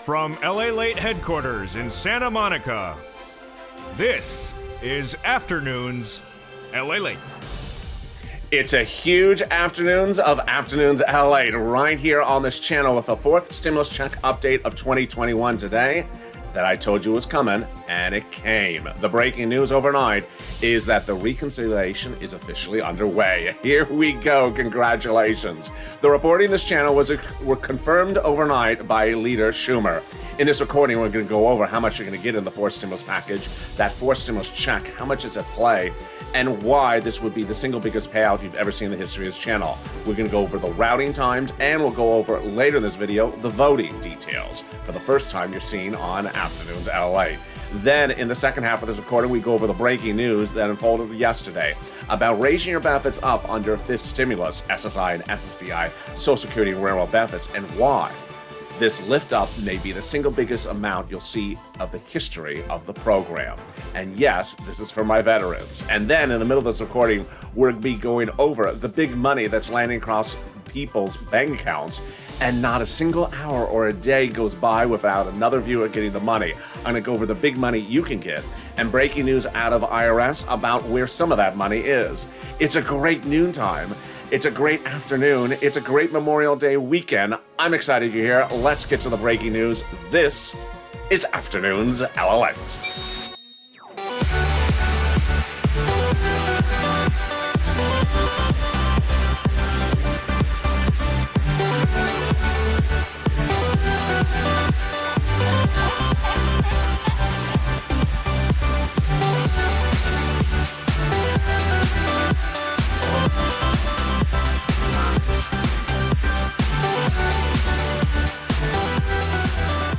From LALATE headquarters in Santa Monica, this is Afternoons LALATE. It's a huge Afternoons of Afternoons LALATE right here on this channel with a fourth stimulus check update of 2021 today that I told you was coming, and it came. The breaking news overnight is that the reconciliation is officially underway. Here we go, congratulations. The reporting this channel were confirmed overnight by leader Schumer. In this recording, we're going to go over how much you're going to get in the fourth stimulus package, that fourth stimulus check, how much is at play, and why this would be the single biggest payout you've ever seen in the history of this channel. We're going to go over the routing times, and we'll go over later in this video the voting details for the first time you're seeing on Afternoons LA. Then, in the second half of this recording, we go over the breaking news that unfolded yesterday about raising your benefits up under fifth stimulus, SSI and SSDI, Social Security and Railroad benefits, and why this lift up may be the single biggest amount you'll see of the history of the program. And yes, this is for my veterans. And then in the middle of this recording, we'll be going over the big money that's landing across people's bank accounts, and not a single hour or a day goes by without another viewer getting the money. I'm gonna go over the big money you can get and breaking news out of IRS about where some of that money is. It's a great noontime. It's a great afternoon. It's a great Memorial Day weekend. I'm excited you're here. Let's get to the breaking news. This is Afternoons LALATE.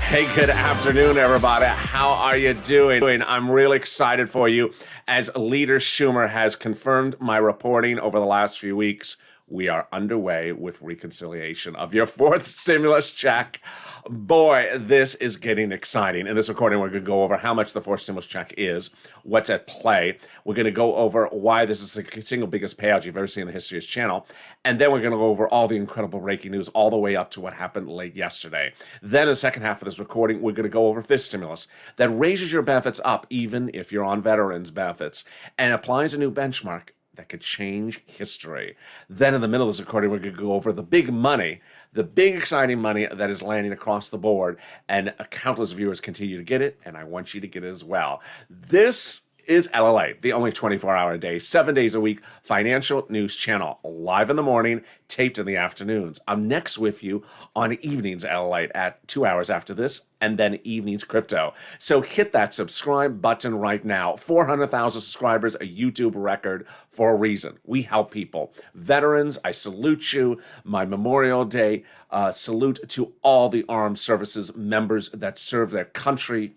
Hey, good afternoon, everybody. How are you doing? I'm really excited for you as Leader Schumer has confirmed my reporting over the last few weeks. We are underway with reconciliation of your fourth stimulus check. Boy, this is getting exciting. In this recording, we're going to go over how much the fourth stimulus check is, what's at play. We're going to go over why this is the single biggest payout you've ever seen in the history of this channel. And then we're going to go over all the incredible breaking news all the way up to what happened late yesterday. Then in the second half of this recording, we're going to go over fifth stimulus that raises your benefits up even if you're on veterans benefits and applies a new benchmark that could change history. Then in the middle of this recording, we're going to go over the big money, the big exciting money that is landing across the board, and countless viewers continue to get it, and I want you to get it as well. This is LALATE, the only 24-hour-a-day, 7 days a week financial news channel, live in the morning, taped in the afternoons. I'm next with you on Evenings LALATE at 2 hours after this, and then Evenings Crypto. So hit that subscribe button right now. 400,000 subscribers, a YouTube record for a reason. We help people. Veterans, I salute you. My Memorial Day salute to all the armed services members that serve their country.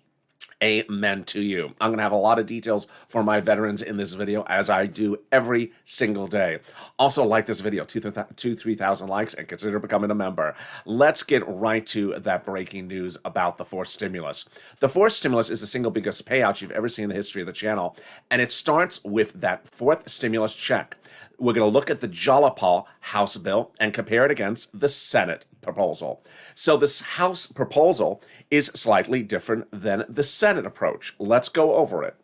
Amen to you. I'm going to have a lot of details for my veterans in this video, as I do every single day. Also, like this video, 3,000 likes, and consider becoming a member. Let's get right to that breaking news about the fourth stimulus. The fourth stimulus is the single biggest payout you've ever seen in the history of the channel, and it starts with that fourth stimulus check. We're going to look at the LALATE House bill and compare it against the Senate proposal. So this House proposal is slightly different than the Senate approach. Let's go over it.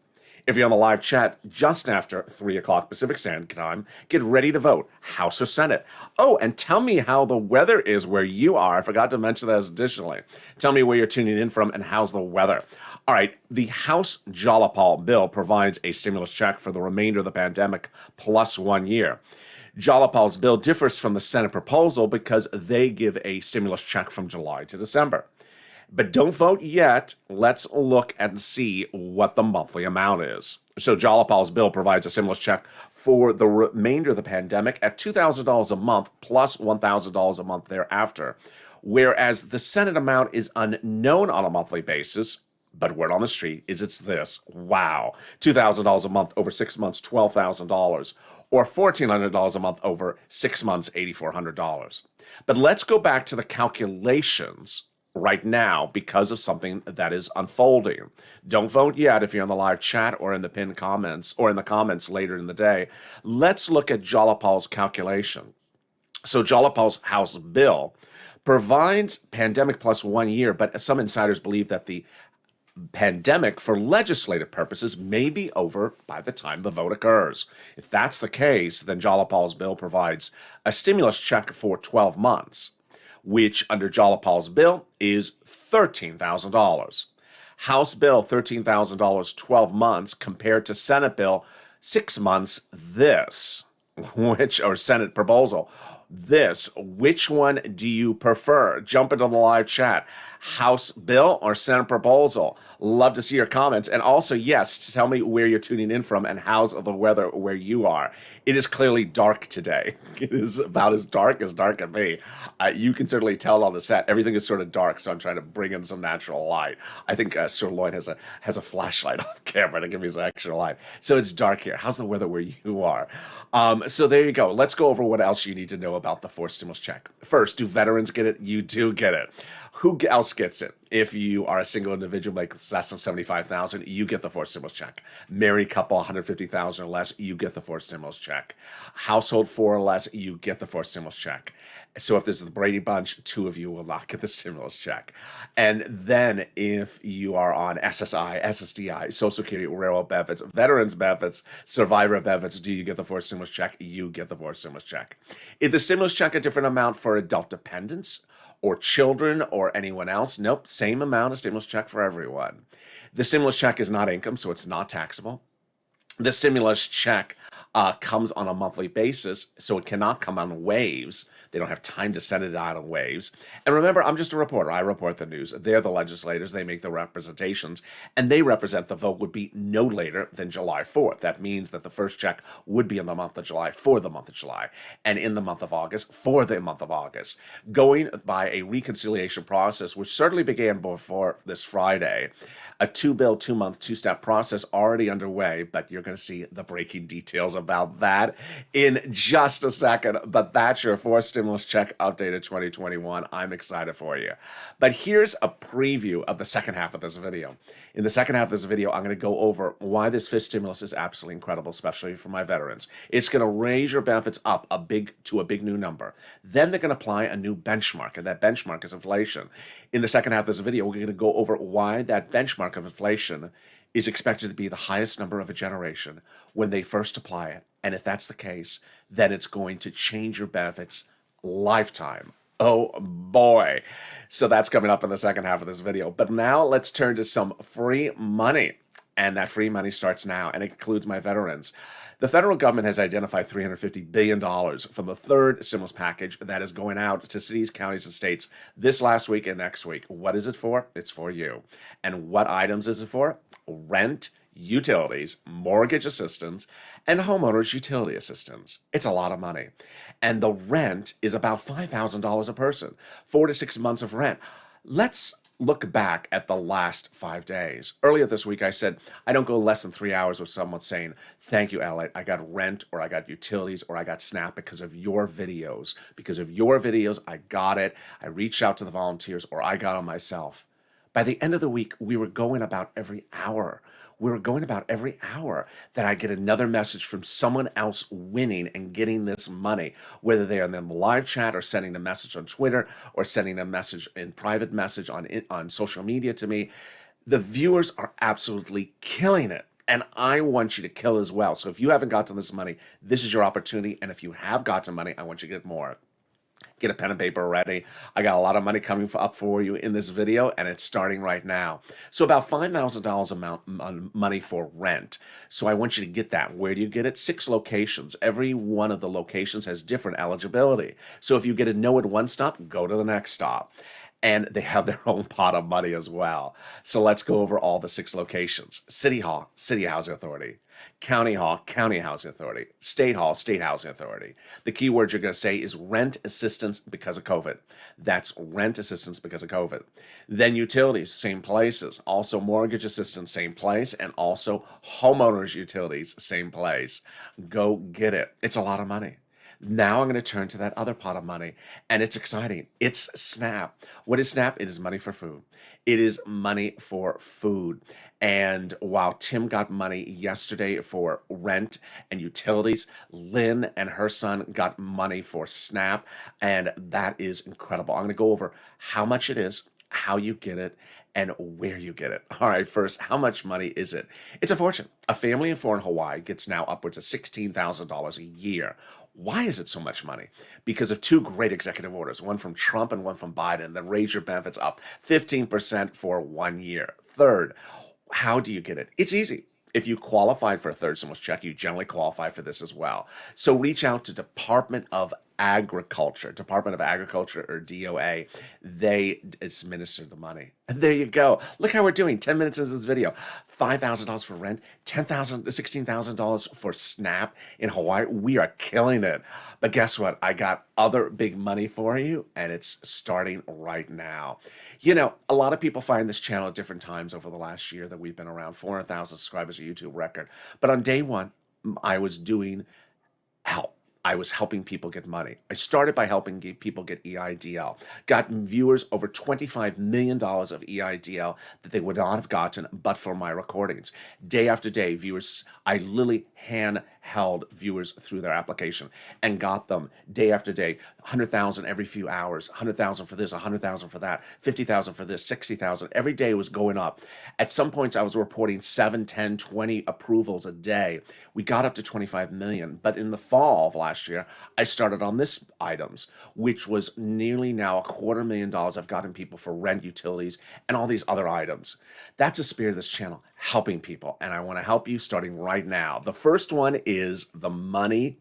If you're on the live chat just after 3 o'clock Pacific Standard Time, get ready to vote, House or Senate. Oh, and tell me how the weather is where you are. I forgot to mention that additionally. Tell me where you're tuning in from and how's the weather. All right, the House LALATE bill provides a stimulus check for the remainder of the pandemic plus 1 year. LALATE's bill differs from the Senate proposal because they give a stimulus check from July to December. But don't vote yet. Let's look and see what the monthly amount is. So LALATE's bill provides a stimulus check for the remainder of the pandemic at $2,000 a month plus $1,000 a month thereafter, whereas the Senate amount is unknown on a monthly basis. But word on the street is it's this. Wow. $2,000 a month over 6 months, $12,000. Or $1,400 a month over 6 months, $8,400. But let's go back to the calculations right now because of something that is unfolding. Don't vote yet if you're in the live chat or in the pinned comments or in the comments later in the day. Let's look at LALATE's calculation. So LALATE's House bill provides pandemic plus 1 year, but some insiders believe that the pandemic for legislative purposes may be over by the time the vote occurs. If that's the case, then Jalapal's bill provides a stimulus check for 12 months, which under Jalapal's bill is $13,000. House bill, $13,000, 12 months, compared to Senate bill, 6 months, or Senate proposal. Which one do you prefer? Jump into the live chat. House bill or Senate proposal? Love to see your comments. And also, yes, tell me where you're tuning in from and how's the weather where you are. It is clearly dark today. It is about as dark can be. You can certainly tell on the set. Everything is sort of dark, so I'm trying to bring in some natural light. I think Sir Lloyd has a flashlight off camera to give me some extra light. So it's dark here. How's the weather where you are? So there you go. Let's go over what else you need to know about the forced stimulus check. First, do veterans get it? You do get it. Who else gets it? If you are a single individual, like less than $75,000, you get the forced stimulus check. Married couple, $150,000 or less, you get the forced stimulus check. Household 4 or less, you get the forced stimulus check. So if this is the Brady Bunch, 2 of you will not get the stimulus check. And then if you are on SSI, SSDI, Social Security, railroad benefits, veterans benefits, survivor benefits, do you get the forced stimulus check? You get the forced stimulus check. Is the stimulus check a different amount for adult dependents or children or anyone else? Nope, same amount of stimulus check for everyone. The stimulus check is not income, so it's not taxable. The stimulus check comes on a monthly basis, so it cannot come on waves. They don't have time to send it out on waves. And remember, I'm just a reporter. I report the news. They're the legislators. They make the representations, and they represent the vote would be no later than July 4th. That means that the first check would be in the month of July for the month of July, and in the month of August for the month of August. Going by a reconciliation process, which certainly began before this Friday, a 2-bill, 2-month, 2-step process already underway, but you're going to see the breaking details about that in just a second. But that's your forced stimulus check updated 2021. I'm excited for you. But here's a preview of the second half of this video. In the second half of this video, I'm going to go over why this fifth stimulus is absolutely incredible, especially for my veterans. It's going to raise your benefits up to a big new number. Then they're going to apply a new benchmark, and that benchmark is inflation. In the second half of this video, we're going to go over why that benchmark of inflation is expected to be the highest number of a generation when they first apply it. And if that's the case, then it's going to change your benefits lifetime. Oh boy. So that's coming up in the second half of this video. But now let's turn to some free money. And that free money starts now, and it includes my veterans. The federal government has identified $350 billion from the third stimulus package that is going out to cities, counties, and states this last week and next week. What is it for? It's for you. And what items is it for? Rent, utilities, mortgage assistance, and homeowners utility assistance. It's a lot of money. And the rent is about $5,000 a person, 4 to 6 months of rent. Let's look back at the last 5 days. Earlier this week, I said, I don't go less than 3 hours with someone saying, thank you, LALATE. I got rent, or I got utilities, or I got SNAP because of your videos. Because of your videos, I got it. I reached out to the volunteers, or I got them myself. By the end of the week, we were going about every hour. That I get another message from someone else winning and getting this money, whether they're in the live chat or sending a message on Twitter or sending a message in private message on social media to me. The viewers are absolutely killing it. And I want you to kill as well. So if you haven't gotten this money, this is your opportunity. And if you have gotten money, I want you to get more. Get a pen and paper ready. I got a lot of money coming up for you in this video, and it's starting right now. So about $5,000 amount money for rent. So I want you to get that. Where do you get it? 6 locations. Every one of the locations has different eligibility. So if you get a no at one stop, go to the next stop. And they have their own pot of money as well. So let's go over all the 6 locations. City Hall, City Housing Authority. County Hall, County Housing Authority. State Hall, State Housing Authority. The key word you're going to say is rent assistance because of COVID. That's rent assistance because of COVID. Then utilities, same places. Also mortgage assistance, same place. And also homeowners utilities, same place. Go get it. It's a lot of money. Now I'm going to turn to that other pot of money, and it's exciting. It's SNAP. What is SNAP? It is money for food. It is money for food. And while Tim got money yesterday for rent and utilities, Lynn and her son got money for SNAP, and that is incredible. I'm going to go over how much it is, how you get it, and where you get it. All right, first, how much money is it? It's a fortune. A family of four in Hawaii gets now upwards of $16,000 a year. Why is it so much money? Because of two great executive orders, one from Trump and one from Biden, that raise your benefits up 15% for 1 year. Third, how do you get it? It's easy. If you qualified for a third stimulus check, you generally qualify for this as well. So reach out to Department of Agriculture or DOA. They administer the money. And there you go. Look how we're doing 10 minutes into this video. $5,000 for rent, $16,000 for SNAP in Hawaii. We are killing it. But guess what? I got other big money for you, and it's starting right now. You know, a lot of people find this channel at different times over the last year that we've been around. 400,000 subscribers, a YouTube record. But on day one, I was doing help. I was helping people get money. I started by helping people get EIDL. Got viewers over $25 million of EIDL that they would not have gotten but for my recordings. Day after day, viewers, I literally hand-held viewers through their application and got them day after day, 100,000 every few hours, 100,000 for this, 100,000 for that, 50,000 for this, 60,000. Every day was going up. At some points, I was reporting 7, 10, 20 approvals a day. We got up to 25 million, but in the fall of last year, I started on this items, which was nearly now $250,000 I've gotten people for rent, utilities, and all these other items. That's the spirit of this channel, helping people, and I want to help you starting right now. The first one is the money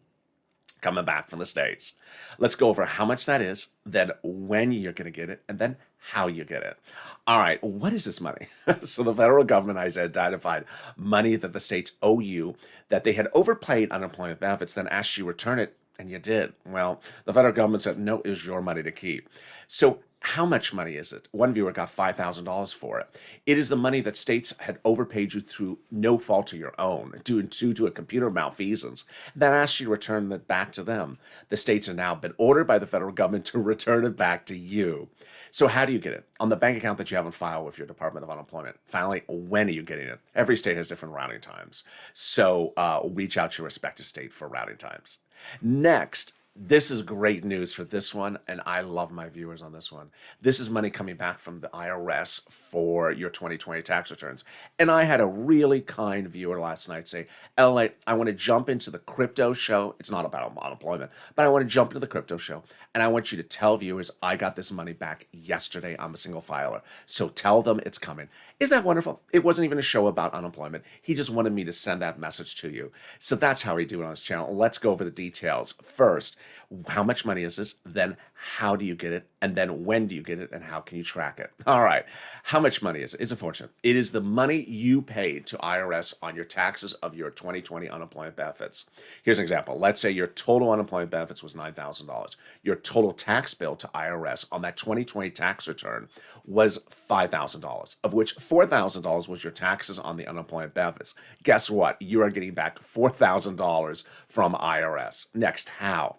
coming back from the States. Let's go over how much that is, then when you're going to get it, and then how you get it. All right, what is this money? So the federal government has identified money that the states owe you that they had overpaid unemployment benefits, then asked you to return it, and you did. Well, the federal government said, no, it's your money to keep. So how much money is it? One viewer got $5,000 for it. It is the money that states had overpaid you through no fault of your own, due to a computer malfeasance, that asked you to return it back to them. The states have now been ordered by the federal government to return it back to you. So how do you get it? On the bank account that you have on file with your Department of Unemployment. Finally, when are you getting it? Every state has different routing times. So reach out to your respective state for routing times. Next, this is great news for this one, and I love my viewers on this one. This is money coming back from the IRS for your 2020 tax returns. And I had a really kind viewer last night say, LA, I want to jump into the crypto show. It's not about unemployment, but I want to jump into the crypto show, and I want you to tell viewers I got this money back yesterday. I'm a single filer. So tell them it's coming. Isn't that wonderful? It wasn't even a show about unemployment. He just wanted me to send that message to you. So that's how we do it on this channel. Let's go over the details. First, how much money is this? Then how do you get it? And then when do you get it? And how can you track it? All right. How much money is it? It's a fortune. It is the money you paid to IRS on your taxes of your 2020 unemployment benefits. Here's an example. Let's say your total unemployment benefits was $9,000. Your total tax bill to IRS on that 2020 tax return was $5,000, of which $4,000 was your taxes on the unemployment benefits. Guess what? You are getting back $4,000 from IRS. Next, how?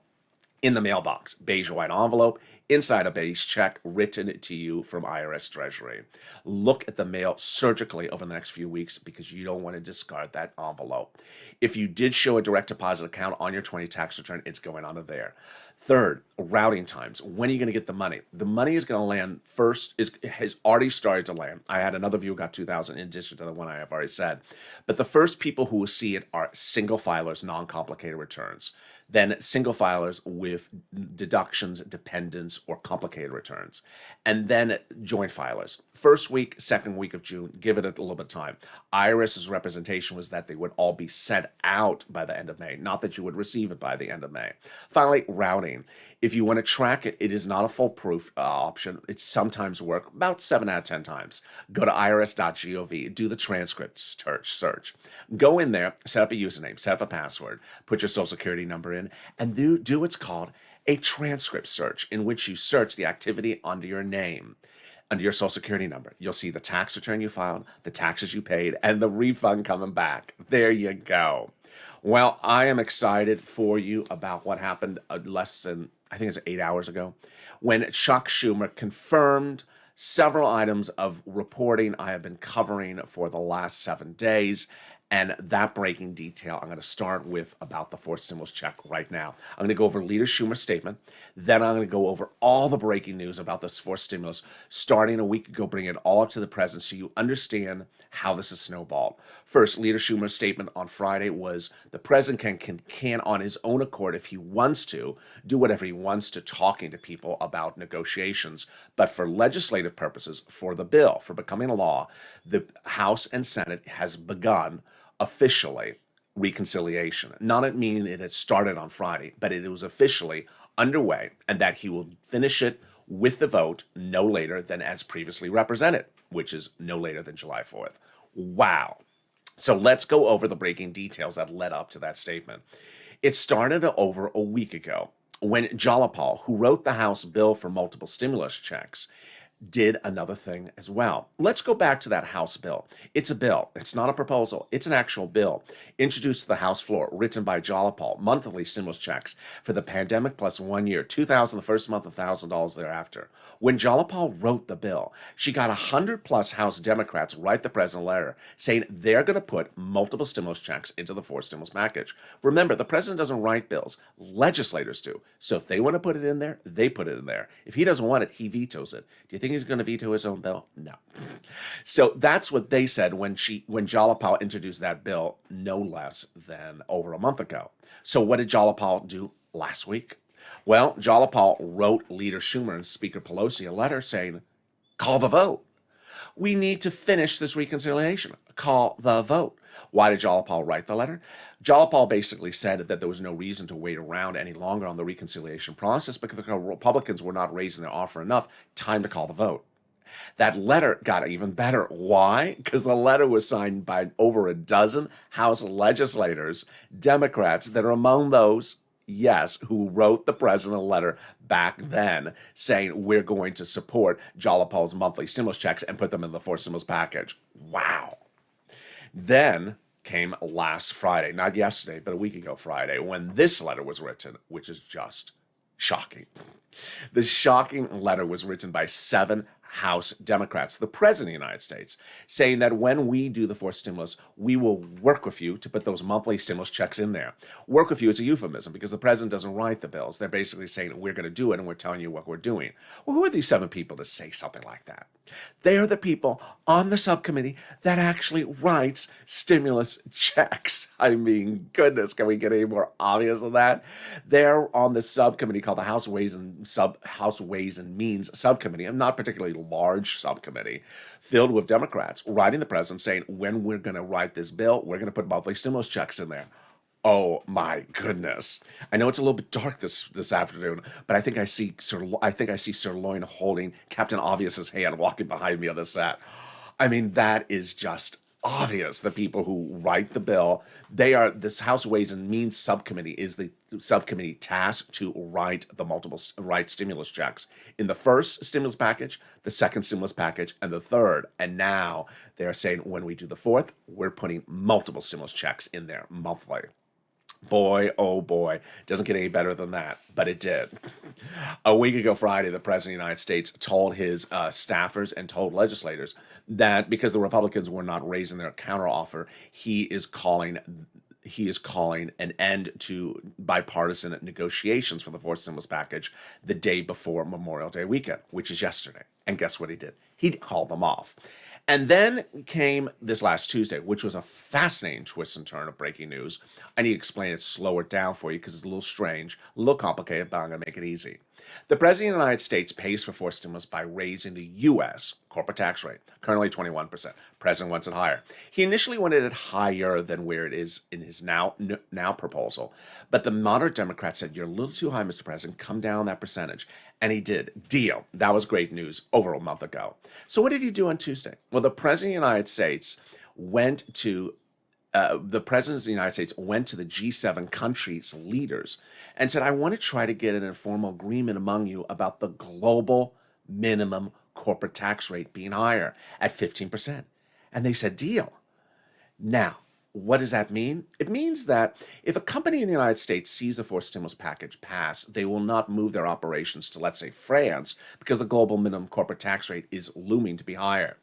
In the mailbox, beige white envelope, inside a beige check written to you from IRS Treasury. Look at the mail surgically over the next few weeks because you don't want to discard that envelope. If you did show a direct deposit account on your 20 tax return, it's going onto there. Third, routing times. When are you going to get the money? The money is going to land first, has already started to land. I had another viewer got $2,000 in addition to the one I have already said. But the first people who will see it are single filers, non-complicated returns. Then single filers with deductions, dependents, or complicated returns. And then joint filers. First week, second week of June, give it a little bit of time. IRS's representation was that they would all be sent out by the end of May, not that you would receive it by the end of May. Finally, routing. If you want to track it, it is not a foolproof option. It sometimes works about 7 out of 10 times. Go to irs.gov, do the transcript search. Go in there, set up a username, set up a password, put your social security number in, and do what's called a transcript search in which you search the activity under your name, under your social security number. You'll see the tax return you filed, the taxes you paid, and the refund coming back. There you go. Well, I am excited for you about what happened less than, I think it's 8 hours ago, when Chuck Schumer confirmed several items of reporting I have been covering for the last 7 days. And that breaking detail, I'm going to start with about the fourth stimulus check right now. I'm going to go over Leader Schumer's statement. Then I'm going to go over all the breaking news about this fourth stimulus, starting a week ago, bring it all up to the present so you understand how this is snowballed. First, Leader Schumer's statement on Friday was the president can on his own accord, if he wants to, do whatever he wants to talking to people about negotiations. But for legislative purposes, for the bill, for becoming a law, the House and Senate has begun officially reconciliation. Not meaning it had started on Friday, but it was officially underway, and that he will finish it with the vote no later than as previously represented, which is no later than July 4th. Wow. So let's go over the breaking details that led up to that statement. It started over a week ago when Jalapal, who wrote the House bill for multiple stimulus checks, did another thing as well. Let's go back to that House bill. It's a bill. It's not a proposal. It's an actual bill introduced to the House floor, written by Jalapal, monthly stimulus checks for the pandemic plus 1 year, $2,000 the first month, $1,000 thereafter. When Jalapal wrote the bill, she got 100 plus House Democrats write the president a letter saying they're going to put multiple stimulus checks into the fourth stimulus package. Remember, the president doesn't write bills. Legislators do. So if they want to put it in there, they put it in there. If he doesn't want it, he vetoes it. Do you think he's going to veto his own bill? No. So that's what they said when Jalapal introduced that bill no less than over a month ago. So what did Jalapal do last week? Well, Jalapal wrote Leader Schumer and Speaker Pelosi a letter saying, call the vote. We need to finish this reconciliation. Call the vote. Why did Jalapal write the letter? Jalapal basically said that there was no reason to wait around any longer on the reconciliation process because the Republicans were not raising their offer enough. Time to call the vote. That letter got even better. Why? Because the letter was signed by over a dozen House legislators, Democrats, that are among those, yes, who wrote the president a letter back then saying we're going to support Jalapal's monthly stimulus checks and put them in the fourth stimulus package. Wow. Then came last Friday, not yesterday, but a week ago Friday, when this letter was written, which is just shocking. The shocking letter was written by 7 House Democrats, the President of the United States, saying that when we do the fourth stimulus, we will work with you to put those monthly stimulus checks in there. Work with you is a euphemism because the President doesn't write the bills. They're basically saying we're going to do it and we're telling you what we're doing. Well, who are these 7 people to say something like that? They are the people on the subcommittee that actually writes stimulus checks. I mean, goodness, can we get any more obvious than that? They're on the subcommittee called the House Ways and Means Subcommittee, a not particularly large subcommittee, filled with Democrats, writing the president saying, when we're going to write this bill, we're going to put monthly stimulus checks in there. Oh my goodness! I know it's a little bit dark this afternoon, but I think I see Sirloin holding Captain Obvious's hand walking behind me on the set. I mean, that is just obvious. The people who write the bill, this House Ways and Means Subcommittee is the subcommittee tasked to write stimulus checks in the first stimulus package, the second stimulus package, and the third. And now they're saying when we do the fourth, we're putting multiple stimulus checks in there monthly. Boy, oh boy, doesn't get any better than that, but it did. A week ago Friday, the President of the United States told his staffers and told legislators that because the Republicans were not raising their counteroffer, he is calling an end to bipartisan negotiations for the fourth stimulus package the day before Memorial Day weekend, which is yesterday. And guess what he did? He called them off. And then came this last Tuesday, which was a fascinating twist and turn of breaking news. I need to explain it, slow it down for you because it's a little strange, a little complicated, but I'm going to make it easy. The President of the United States pays for fourth stimulus by raising the U.S. corporate tax rate, currently 21%. President wants it higher. He initially wanted it higher than where it is in his now proposal, but the moderate Democrats said, you're a little too high, Mr. President, come down that percentage. And he did. Deal. That was great news over a month ago. So what did he do on Tuesday? Well, the President of the United States went to the president of the United States went to the G7 countries' leaders and said, I want to try to get an informal agreement among you about the global minimum corporate tax rate being higher at 15%. And they said, deal. Now, what does that mean? It means that if a company in the United States sees a forced stimulus package pass, they will not move their operations to, let's say, France, because the global minimum corporate tax rate is looming to be higher.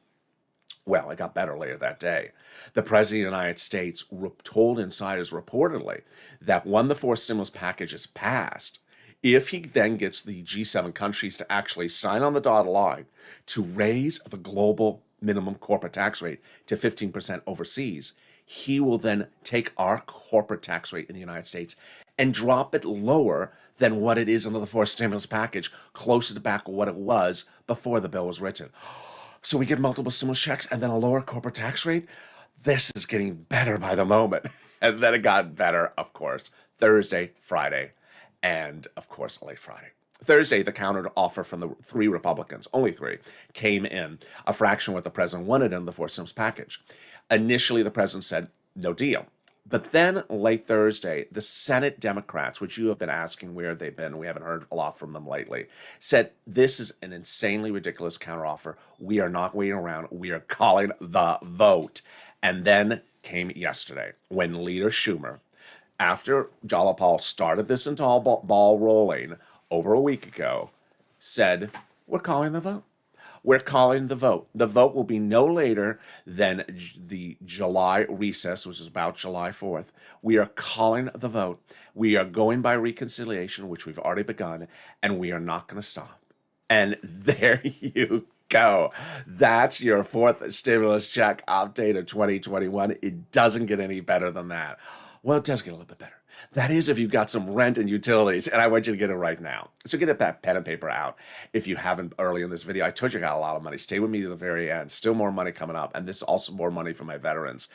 Well, it got better later that day. The President of the United States told insiders reportedly that when the forced stimulus package is passed, if he then gets the G7 countries to actually sign on the dotted line to raise the global minimum corporate tax rate to 15% overseas, he will then take our corporate tax rate in the United States and drop it lower than what it is under the forced stimulus package, closer to back what it was before the bill was written. So we get multiple stimulus checks and then a lower corporate tax rate. This is getting better by the moment. And then it got better, of course, Thursday, Friday, and of course, late Friday. Thursday, the counter offer from the three Republicans, only three, came in, a fraction of what the president wanted in the forced stimulus package. Initially, the president said, no deal. But then late Thursday, the Senate Democrats, which you have been asking where they've been, we haven't heard a lot from them lately, said this is an insanely ridiculous counteroffer. We are not waiting around. We are calling the vote. And then came yesterday when Leader Schumer, after Jalopal started this entire ball rolling over a week ago, said, we're calling the vote. We're calling the vote. The vote will be no later than the July recess, which is about July 4th. We are calling the vote. We are going by reconciliation, which we've already begun, and we are not going to stop. And there you go. That's your fourth stimulus check update of 2021. It doesn't get any better than that. Well, it does get a little bit better. That is if you've got some rent and utilities, and I want you to get it right now. So get that pen and paper out. If you haven't early in this video, I told you I got a lot of money. Stay with me to the very end. Still more money coming up, and this is also more money for my veterans.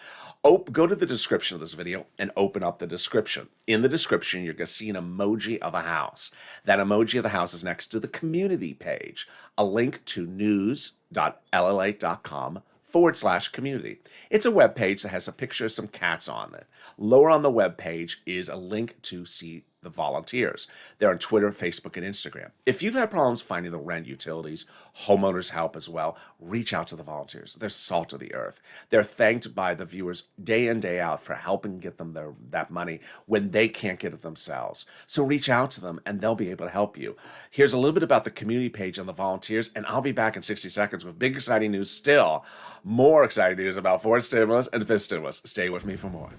Go to the description of this video and open up the description. In the description, you're going to see an emoji of a house. That emoji of the house is next to the community page, a link to news.lalate.com/community. It's a web page that has a picture of some cats on it. Lower on the web page is a link to see the volunteers. They're on Twitter, Facebook, and Instagram. If you've had problems finding the rent, utilities, homeowners help as well, reach out to the volunteers. They're salt of the earth. They're thanked by the viewers day in, day out for helping get them that money when they can't get it themselves. So reach out to them and they'll be able to help you. Here's a little bit about the community page on the volunteers, and I'll be back in 60 seconds with big exciting news still. More exciting news about fourth stimulus and fifth stimulus. Stay with me for more.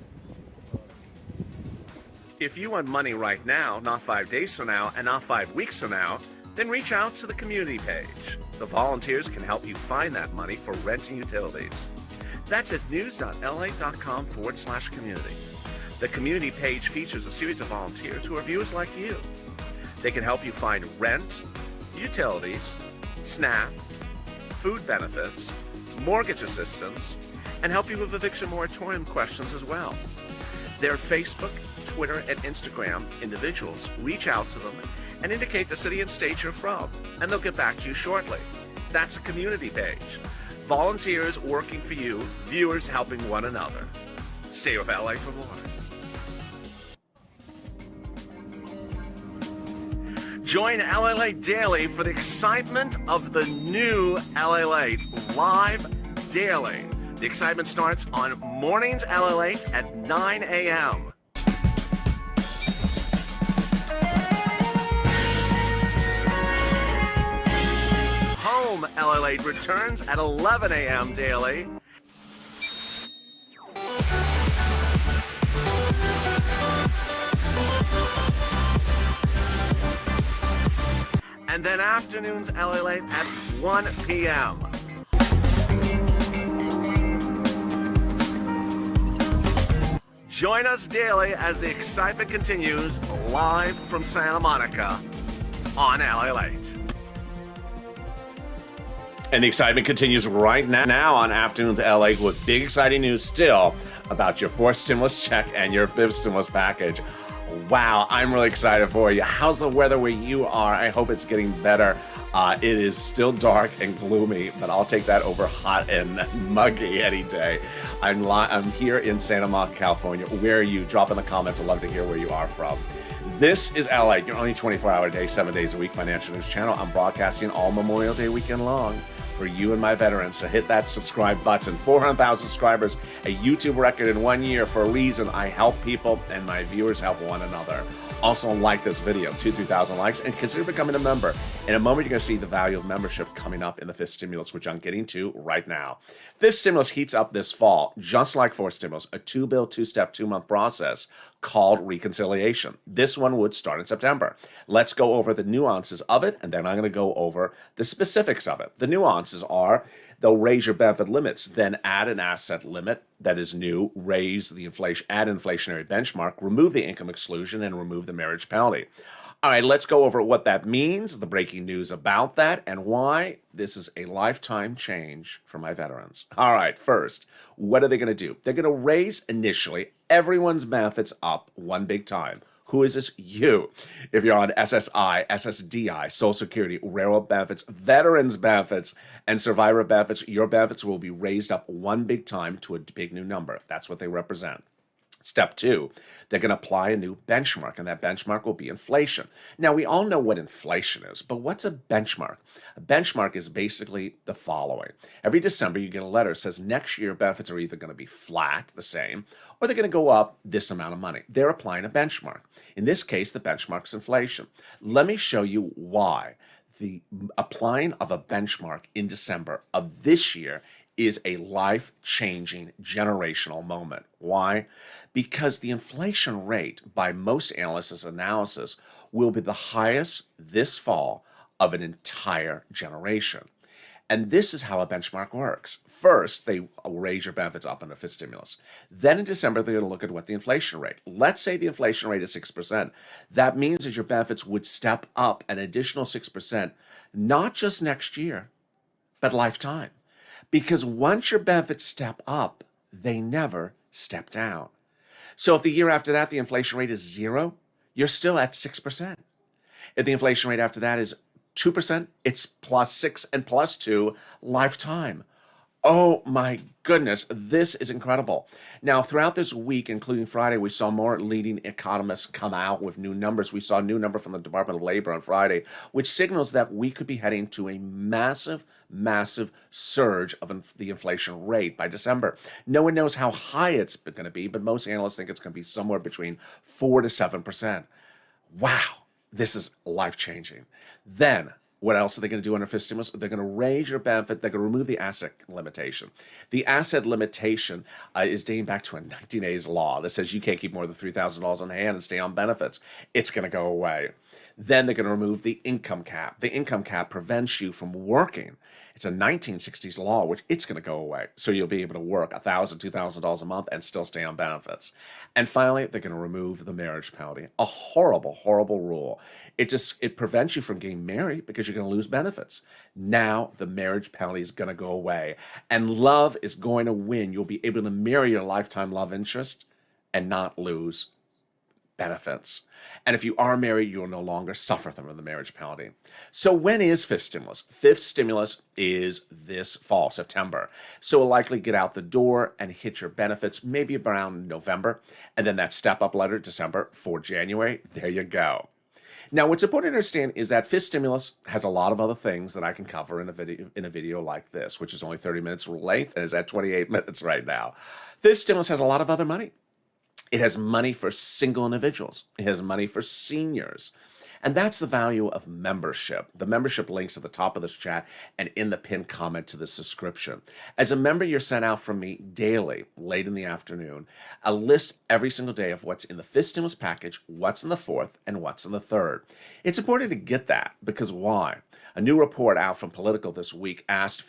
If you want money right now, not 5 days from now, and not 5 weeks from now, then reach out to the community page. The volunteers can help you find that money for rent and utilities. That's at news.lalate.com/community. The community page features a series of volunteers who are viewers like you. They can help you find rent, utilities, SNAP, food benefits, mortgage assistance, and help you with eviction moratorium questions as well. Their Facebook, Twitter, and Instagram individuals reach out to them and indicate the city and state you're from, and they'll get back to you shortly. That's a community page. Volunteers working for you, viewers helping one another. Stay with LA for more. Join LALATE Daily for the excitement of the new LALATE live daily. The excitement starts on mornings LALATE at 9 a.m. Home LALATE returns at 11 a.m. daily. And then afternoons LALATE at 1 p.m. Join us daily as the excitement continues live from Santa Monica on LALATE. And the excitement continues right now on Afternoons LA with big exciting news still about your fourth stimulus check and your fifth stimulus package. Wow, I'm really excited for you. How's the weather where you are? I hope it's getting better. It is still dark and gloomy, but I'll take that over hot and muggy any day. I'm here in Santa Monica, California. Where are you? Drop in the comments. I'd love to hear where you are from. This is LALATE, your only 24-hour day, 7 days a week financial news channel. I'm broadcasting all Memorial Day weekend long for you and my veterans. So hit that subscribe button. 400,000 subscribers, a YouTube record in 1 year. For a reason, I help people and my viewers help one another. Also like this video, 2,000-3,000 likes, and consider becoming a member. In a moment, you're going to see the value of membership coming up in the fifth stimulus, which I'm getting to right now. Fifth stimulus heats up this fall, just like fourth stimulus, a two-bill, two-step, two-month process called reconciliation. This one would start in September. Let's go over the nuances of it, and then I'm going to go over the specifics of it. The nuances are they'll raise your benefit limits, then add an asset limit that is new, raise the inflation, add inflationary benchmark, remove the income exclusion, and remove the marriage penalty. All right, let's go over what that means, the breaking news about that, and why this is a lifetime change for my veterans. All right, first, what are they going to do? They're going to raise initially everyone's benefits up one big time. Who is this? You. If you're on SSI, SSDI, Social Security, railroad benefits, veterans benefits, and survivor benefits, your benefits will be raised up one big time to a big new number. That's what they represent. Step two, they're going to apply a new benchmark, and that benchmark will be inflation. Now, we all know what inflation is, but what's a benchmark? A benchmark is basically the following. Every December, you get a letter that says next year benefits are either going to be flat, the same, or they're going to go up this amount of money. They're applying a benchmark. In this case, the benchmark is inflation. Let me show you why the applying of a benchmark in December of this year is a life-changing generational moment. Why? Because the inflation rate, by most analysts' analysis, will be the highest this fall of an entire generation. And this is how a benchmark works. First, they raise your benefits up in a fifth stimulus. Then in December, they're going to look at what the inflation rate. Let's say the inflation rate is 6%. That means that your benefits would step up an additional 6%, not just next year, but lifetime. Because once your benefits step up, they never step down. So if the year after that, the inflation rate is 0, you're still at 6%. If the inflation rate after that is 2%, it's plus 6 and plus 2 lifetime. Oh my goodness, this is incredible. Now, throughout this week, including Friday, we saw more leading economists come out with new numbers. We saw a new number from the Department of Labor on Friday, which signals that we could be heading to a massive, massive surge of the inflation rate by December. No one knows how high it's going to be, but most analysts think it's going to be somewhere between 4 to 7%. Wow, this is life-changing. Then, what else are they going to do under fifth stimulus? They're going to raise your benefit. They're going to remove the asset limitation. The asset limitation is dating back to a 1980s law that says you can't keep more than $3,000 on hand and stay on benefits. It's going to go away. Then they're going to remove the income cap. The income cap prevents you from working. It's a 1960s law, which it's going to go away. So you'll be able to work $1,000, $2,000 a month and still stay on benefits. And finally, they're going to remove the marriage penalty. A horrible, horrible rule. It prevents you from getting married because you're going to lose benefits. Now the marriage penalty is going to go away. And love is going to win. You'll be able to marry your lifetime love interest and not lose benefits. And if you are married, you'll no longer suffer from the marriage penalty. So when is fifth stimulus? Fifth stimulus is this fall, September. So we'll likely get out the door and hit your benefits maybe around November. And then that step-up letter, December for January. There you go. Now, what's important to understand is that fifth stimulus has a lot of other things that I can cover in a video like this, which is only 30 minutes length and is at 28 minutes right now. Fifth stimulus has a lot of other money. It has money for single individuals. It has money for seniors. And that's the value of membership. The membership link's at the top of this chat and in the pinned comment to the subscription. As a member, you're sent out from me daily, late in the afternoon, a list every single day of what's in the fifth stimulus package, what's in the fourth, and what's in the third. It's important to get that because why? A new report out from Political this week asked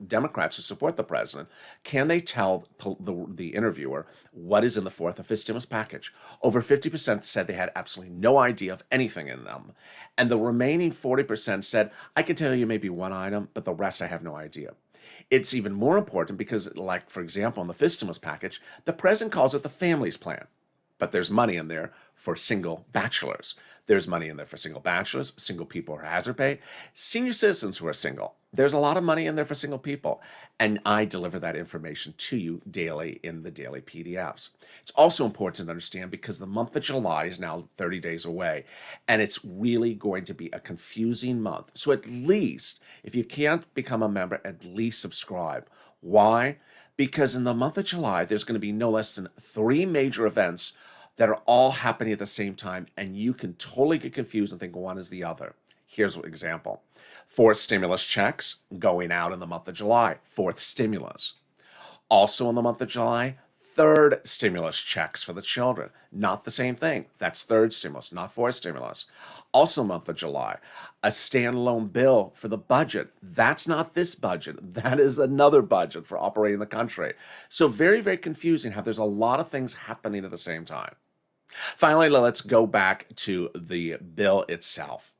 Democrats who support the president, can they tell the interviewer what is in the fourth and fifth stimulus package? Over 50% said they had absolutely no idea of anything in them. And the remaining 40% said, I can tell you maybe one item, but the rest I have no idea. It's even more important because, like, for example, in the fifth stimulus package, the president calls it the family's plan. but there's money in there for single bachelors. There's money in there for single bachelors, single people who are hazard pay, senior citizens who are single. There's a lot of money in there for single people. And I deliver that information to you daily in the daily PDFs. It's also important to understand because the month of July is now 30 days away, and it's really going to be a confusing month. So at least, if you can't become a member, at least subscribe. Why? Because in the month of July, there's going to be no less than 3 major events that are all happening at the same time, and you can totally get confused and think one is the other. Here's an example. 4 stimulus checks going out in the month of July, 4th stimulus. Also in the month of July, 3rd stimulus checks for the children. Not the same thing. That's 3rd stimulus, not 4th stimulus. Also month of July, a standalone bill for the budget. That's not this budget. That is another budget for operating the country. So very, very confusing how there's a lot of things happening at the same time. Finally, let's go back to the bill itself.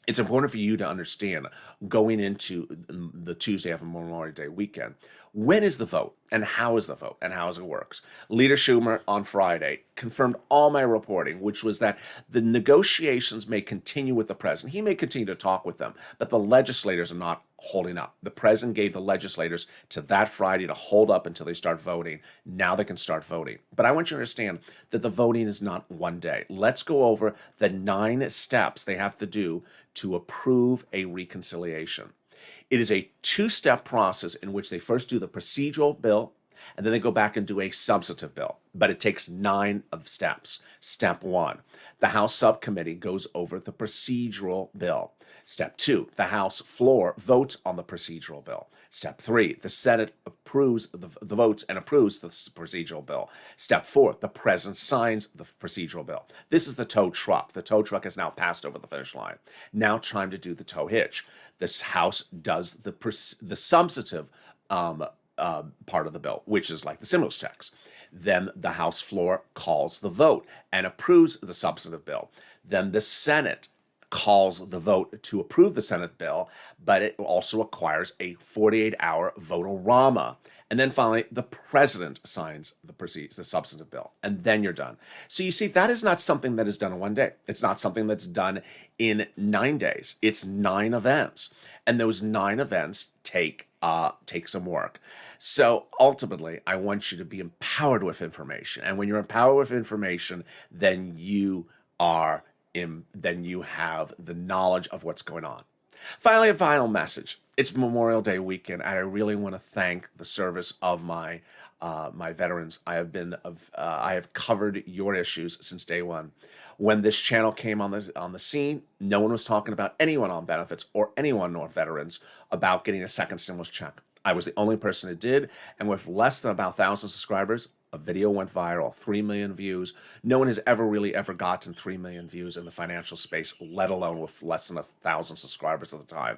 It's important for you to understand going into the Tuesday after Memorial Day weekend, when is the vote and how is the vote and how it works? Leader Schumer on Friday confirmed all my reporting, which was that the negotiations may continue with the president. He may continue to talk with them, but the legislators are not holding up. The president gave the legislators to that Friday to hold up until they start voting. Now they can start voting. But I want you to understand that the voting is not one day. Let's go over the 9 steps they have to do to approve a reconciliation. It is a 2-step process in which they first do the procedural bill, and then they go back and do a substantive bill. But it takes 9 of steps. Step 1, the House subcommittee goes over the procedural bill. Step 2, the House floor votes on the procedural bill. Step 3, the Senate approves the votes and approves the procedural bill. Step 4, the president signs the procedural bill. This is the tow truck. The tow truck has now passed over the finish line. Now time to do the tow hitch. This House does the substantive part of the bill, which is like the stimulus checks. Then the House floor calls the vote and approves the substantive bill. Then the Senate calls the vote to approve the Senate bill, but it also requires a 48-hour vote-a-rama. And then finally, the president signs the substantive bill, and then you're done. So you see, that is not something that is done in one day. It's not something that's done in 9 days. It's 9 events, and those 9 events take some work. So ultimately, I want you to be empowered with information, and when you're empowered with information, then you have the knowledge of what's going on. Finally, a final message. It's Memorial Day weekend, and I really want to thank the service of my veterans. I have covered your issues since day one. When this channel came on the scene, no one was talking about anyone on benefits or anyone or veterans about getting a second stimulus check. I was the only person who did, and with less than about 1,000 subscribers, a video went viral, 3 million views. No one has ever gotten 3 million views in the financial space, let alone with less than 1,000 subscribers at the time.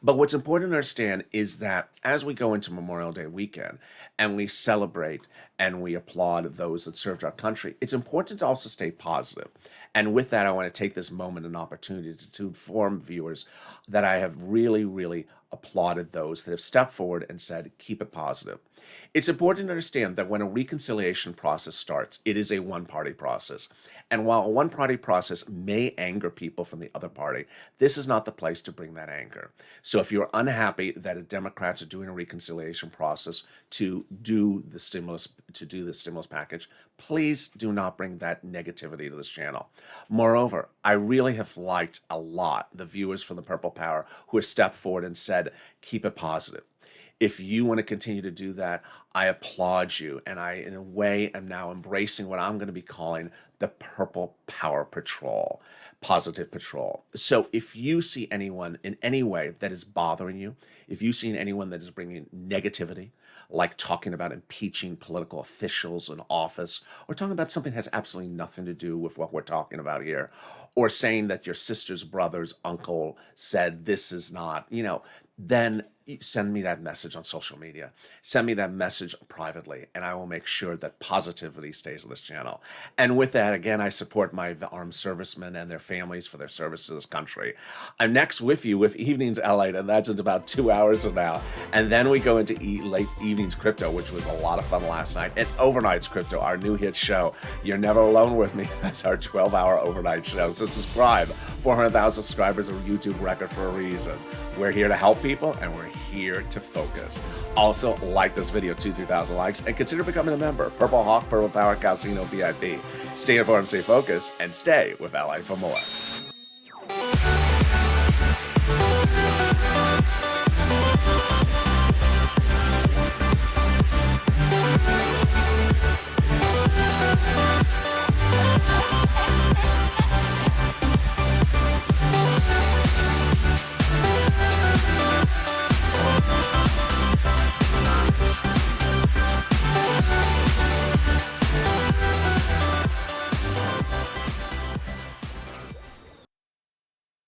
But what's important to understand is that as we go into Memorial Day weekend and we celebrate and we applaud those that served our country, it's important to also stay positive. And with that, I want to take this moment and opportunity to inform viewers that I have really applauded those that have stepped forward and said, keep it positive. It's important to understand that when a reconciliation process starts, it is a one-party process. And while a one-party process may anger people from the other party, this is not the place to bring that anger. So if you're unhappy that the Democrats are doing a reconciliation process to do the stimulus package, please do not bring that negativity to this channel. Moreover, I really have liked a lot the viewers from the Purple Power who have stepped forward and said, keep it positive. If you want to continue to do that, I applaud you. And I, in a way, am now embracing what I'm going to be calling the Purple Power Patrol, Positive Patrol. So if you see anyone in any way that is bothering you, if you see anyone that is bringing negativity, like talking about impeaching political officials in office, or talking about something that has absolutely nothing to do with what we're talking about here, or saying that your sister's brother's uncle said this is not, then send me that message on social media. Send me that message privately, and I will make sure that positivity stays on this channel. And with that, again, I support my armed servicemen and their families for their service to this country. I'm next with you with Evenings LATE, and that's in about 2 hours from now. And then we go into late evenings crypto, which was a lot of fun last night, and overnights crypto, our new hit show. You're never alone with me. That's our 12-hour overnight show. So subscribe. 400,000 subscribers, a YouTube record for a reason. We're here to help people, and we're here to focus. Also, like this video, 2,000-3,000 likes, and consider becoming a member. Purple Hawk, Purple Power, Casino VIP. Stay informed, stay focused, and stay with LA for more.